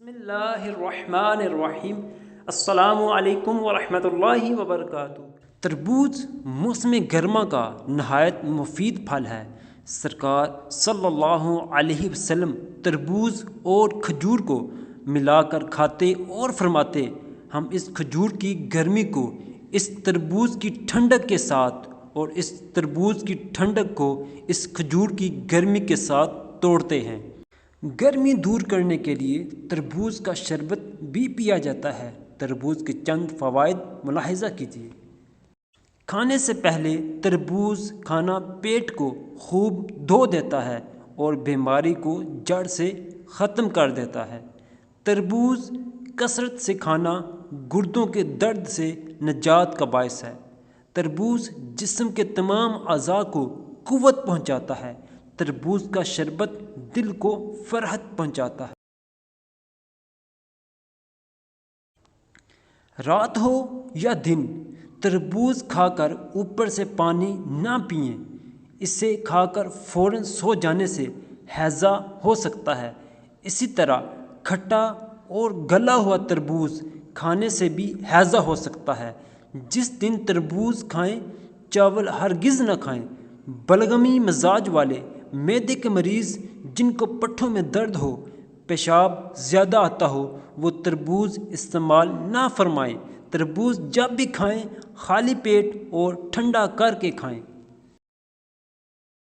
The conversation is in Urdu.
بسم اللہ الرحمن الرحیم۔ السلام علیکم ورحمۃ اللہ وبرکاتہ۔ تربوز موسم گرما کا نہایت مفید پھل ہے۔ سرکار صلی اللہ علیہ وسلم تربوز اور کھجور کو ملا کر کھاتے اور فرماتے، ہم اس کھجور کی گرمی کو اس تربوز کی ٹھنڈک کے ساتھ اور اس تربوز کی ٹھنڈک کو اس کھجور کی گرمی کے ساتھ توڑتے ہیں۔ گرمی دور کرنے کے لیے تربوز کا شربت بھی پیا جاتا ہے۔ تربوز کے چند فوائد ملاحظہ کیجیے۔ کھانے سے پہلے تربوز کھانا پیٹ کو خوب دھو دیتا ہے اور بیماری کو جڑ سے ختم کر دیتا ہے۔ تربوز کثرت سے کھانا گردوں کے درد سے نجات کا باعث ہے۔ تربوز جسم کے تمام اعضاء کو قوت پہنچاتا ہے۔ تربوز کا شربت دل کو فرحت پہنچاتا ہے۔ رات ہو یا دن، تربوز کھا کر اوپر سے پانی نہ پئیں۔ اسے کھا کر فوراً سو جانے سے ہیضہ ہو سکتا ہے۔ اسی طرح کھٹا اور گلا ہوا تربوز کھانے سے بھی ہیضہ ہو سکتا ہے۔ جس دن تربوز کھائیں، چاول ہرگز نہ کھائیں۔ بلغمی مزاج والے، معدے کے مریض، جن کو پٹھوں میں درد ہو، پیشاب زیادہ آتا ہو، وہ تربوز استعمال نہ فرمائیں۔ تربوز جب بھی کھائیں خالی پیٹ اور ٹھنڈا کر کے کھائیں۔